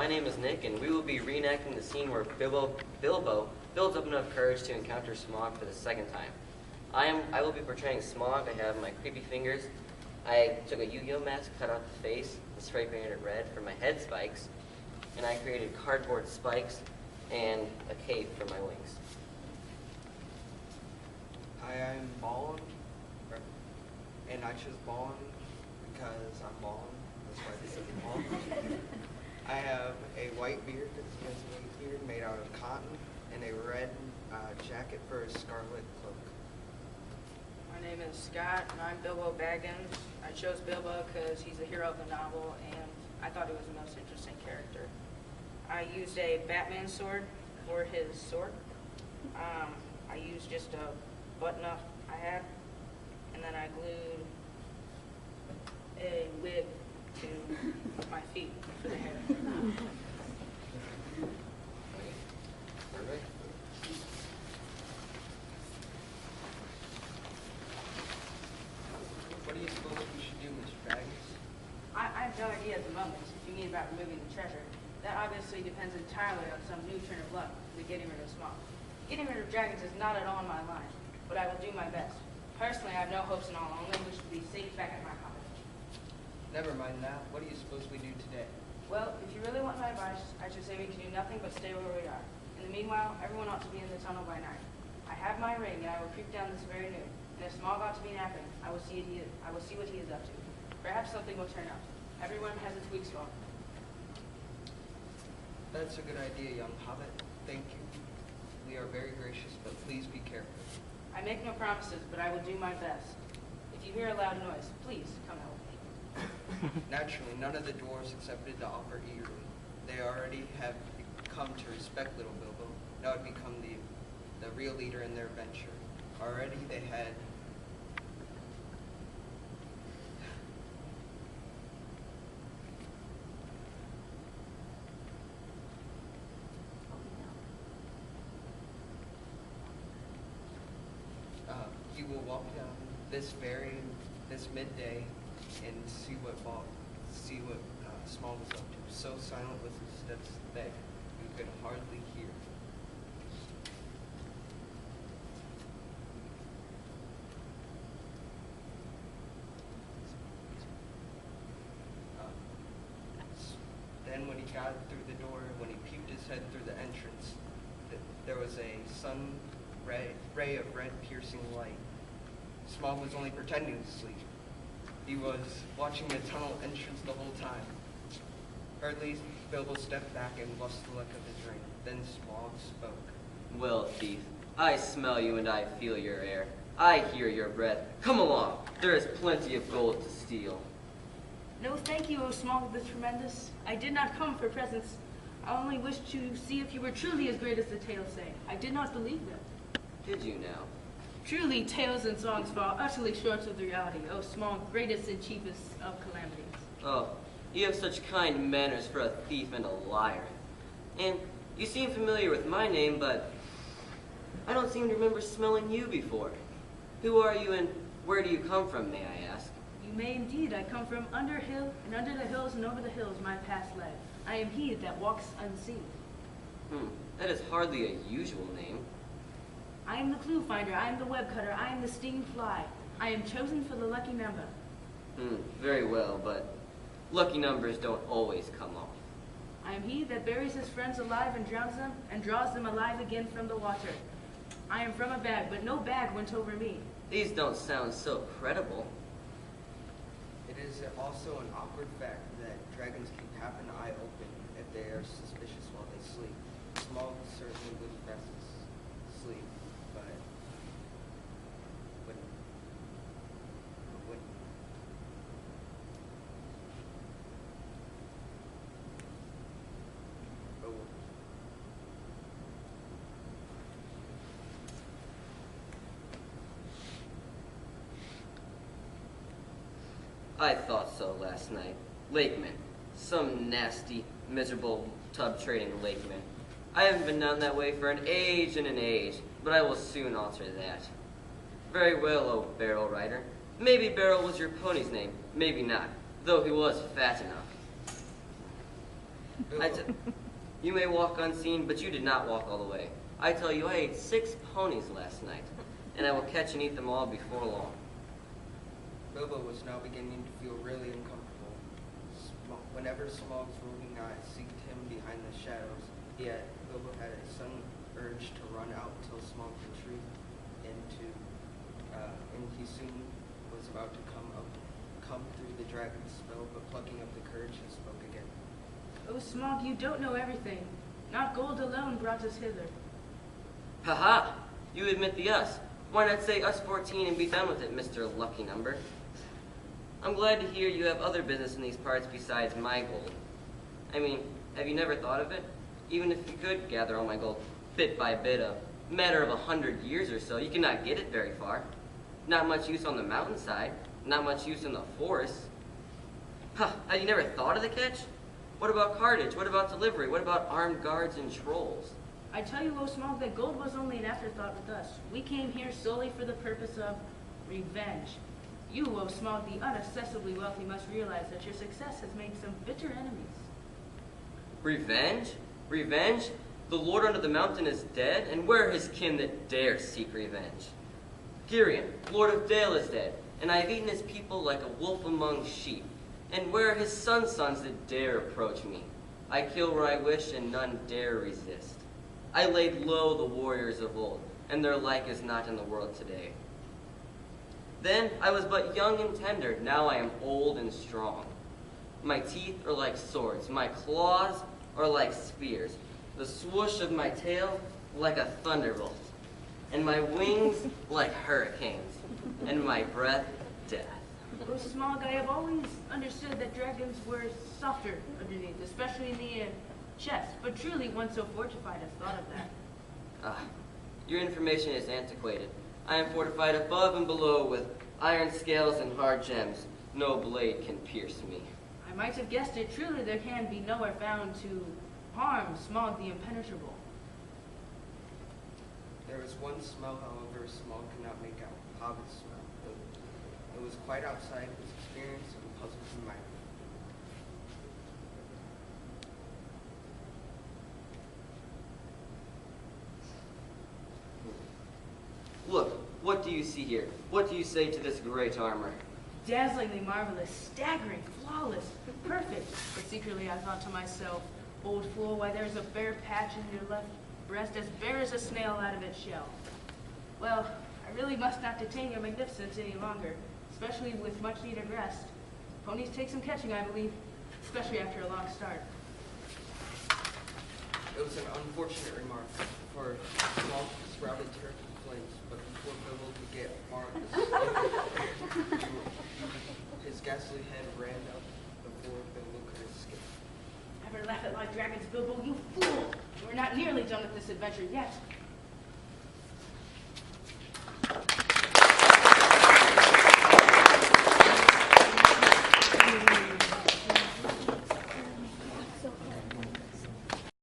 my name is Nick, and we will be reenacting the scene where Bilbo builds up enough courage to encounter Smaug for the second time. I will be portraying Smaug. I have my creepy fingers. I took a Yu-Gi-Oh mask, cut out the face, and spray painted it red for my head spikes, and I created cardboard spikes and a cape for my wings. I am Ballin, and I chose Ballin because I'm Ballin. That's why this is Ballin. I have a white beard, that's a white beard made out of cotton, and a red jacket for a scarlet cloak. My name is Scott, and I'm Bilbo Baggins. I chose Bilbo because he's the hero of the novel, and I thought he was the most interesting character. I used a Batman sword for his sword. I used just a button-up I had, and then I glued a wig to my feet for the hair. Perfect. What do you suppose we should do, Mr. Baggins? I have no idea at the moment if you mean about removing the treasure. That obviously depends entirely on some new turn of luck with getting rid of Smaug. Getting rid of dragons is not at all on my line, but I will do my best. Personally, I have no hopes in all. I only wish to be safe back at my Hobbit. Never mind that. What do you suppose we do today? Well, if you really want my advice, I should say we can do nothing but stay where we are. In the meanwhile, everyone ought to be in the tunnel by night. I have my ring, and I will creep down this very noon. And if Smaug ought to be napping, I will see what he is up to. Perhaps something will turn up. Everyone has its weak spot. That's a good idea, young Hobbit. Thank you. We are very gracious, but please be careful. I make no promises, but I will do my best. If you hear a loud noise, please come help me. Naturally, none of the dwarves accepted the offer eagerly. They already have come to respect little Bilbo. Now had become the real leader in their venture. Already they had you will walk down this midday and see what Smaug was up to. So silent was his steps that you could hardly hear. Then when he got through the door, when he peeped his head through the entrance, there was a ray of red piercing light. Smaug was only pretending to sleep. He was watching the tunnel entrance the whole time. Hurriedly, Bilbo stepped back and lost the luck of his ring. Then Smaug spoke. Well, thief, I smell you and I feel your air. I hear your breath. Come along. There is plenty of gold to steal. No, thank you, O Smaug the Tremendous. I did not come for presents. I only wished to see if you were truly as great as the tales say. I did not believe them. Did you now? Truly, tales and songs fall utterly short of the reality, O Smaug, greatest and chiefest of calamities. Oh, you have such kind manners for a thief and a liar. And you seem familiar with my name, but I don't seem to remember smelling you before. Who are you and where do you come from, may I ask? You may indeed. I come from under hill, and under the hills and over the hills my path led. I am he that walks unseen. That is hardly a usual name. I am the clue finder, I am the web cutter, I am the stinging fly. I am chosen for the lucky number. Very well, but lucky numbers don't always come off. I am he that buries his friends alive and drowns them, and draws them alive again from the water. I am from a bag, but no bag went over me. These don't sound so credible. It is also an awkward fact that dragons keep half an eye open if they are suspicious while they sleep. Smaug certainly would press sleep, but wouldn't. Oh. I thought so last night. Lakeman. Some nasty, miserable tub-trading lakeman. I haven't been down that way for an age and an age, but I will soon alter that. Very well, O Barrel Rider. Maybe Barrel was your pony's name, maybe not, though he was fat enough. Bilbo. You may walk unseen, but you did not walk all the way. I tell you, I ate 6 ponies last night, and I will catch and eat them all before long. Bilbo was now beginning to feel really uncomfortable. Whenever Smaug's roving eyes seeked him behind the shadows, yet Bilbo had a sudden urge to run out till Smaug retreated and he soon was about to come through the dragon's spell, but plucking up the courage, he spoke again. Oh, Smaug, you don't know everything. Not gold alone brought us hither. Ha! You admit the us. Why not say us 14 and be done with it, Mr. Lucky Number? I'm glad to hear you have other business in these parts besides my gold. I mean, have you never thought of it? Even if you could gather all my gold bit by bit, a matter of 100 years or so, you cannot get it very far. Not much use on the mountainside, not much use in the forest. Have you never thought of the catch? What about cartage? What about delivery? What about armed guards and trolls? I tell you, O Smaug, that gold was only an afterthought with us. We came here solely for the purpose of revenge. You, O Smaug, the unaccessibly wealthy, must realize that your success has made some bitter enemies. Revenge? Revenge? The lord under the mountain is dead, and where are his kin that dare seek revenge? Girion, lord of Dale, is dead, and I have eaten his people like a wolf among sheep. And where are his sons that dare approach me? I kill where I wish, and none dare resist. I laid low the warriors of old, and their like is not in the world today. Then I was but young and tender, now I am old and strong. My teeth are like swords, my claws are like spears, the swoosh of my tail like a thunderbolt, and my wings like hurricanes, and my breath death. Oh, Smaug, I have always understood that dragons were softer underneath, especially in the chest, but truly one so fortified has thought of that. Your information is antiquated. I am fortified above and below with iron scales and hard gems. No blade can pierce me. I might have guessed it. Truly there can be nowhere found to harm Smaug the impenetrable. There was one smell, however, Smaug could not make out. Hobbit smell. It was quite outside his experience and puzzled him mightily. Look, what do you see here? What do you say to this great armor? Dazzlingly marvelous, staggering, flawless, perfect. But secretly I thought to myself, old fool, why there's a bare patch in your left breast as bare as a snail out of its shell. Well, I really must not detain your magnificence any longer, especially with much needed rest. Ponies take some catching, I believe, especially after a long start. It was an unfortunate remark, for Smaug sprouted terrible flames, but before Bilbo could get far, his ghastly head ran up before Bilbo could escape. Never laugh at my dragons, Bilbo, you fool! We're not nearly done with this adventure yet.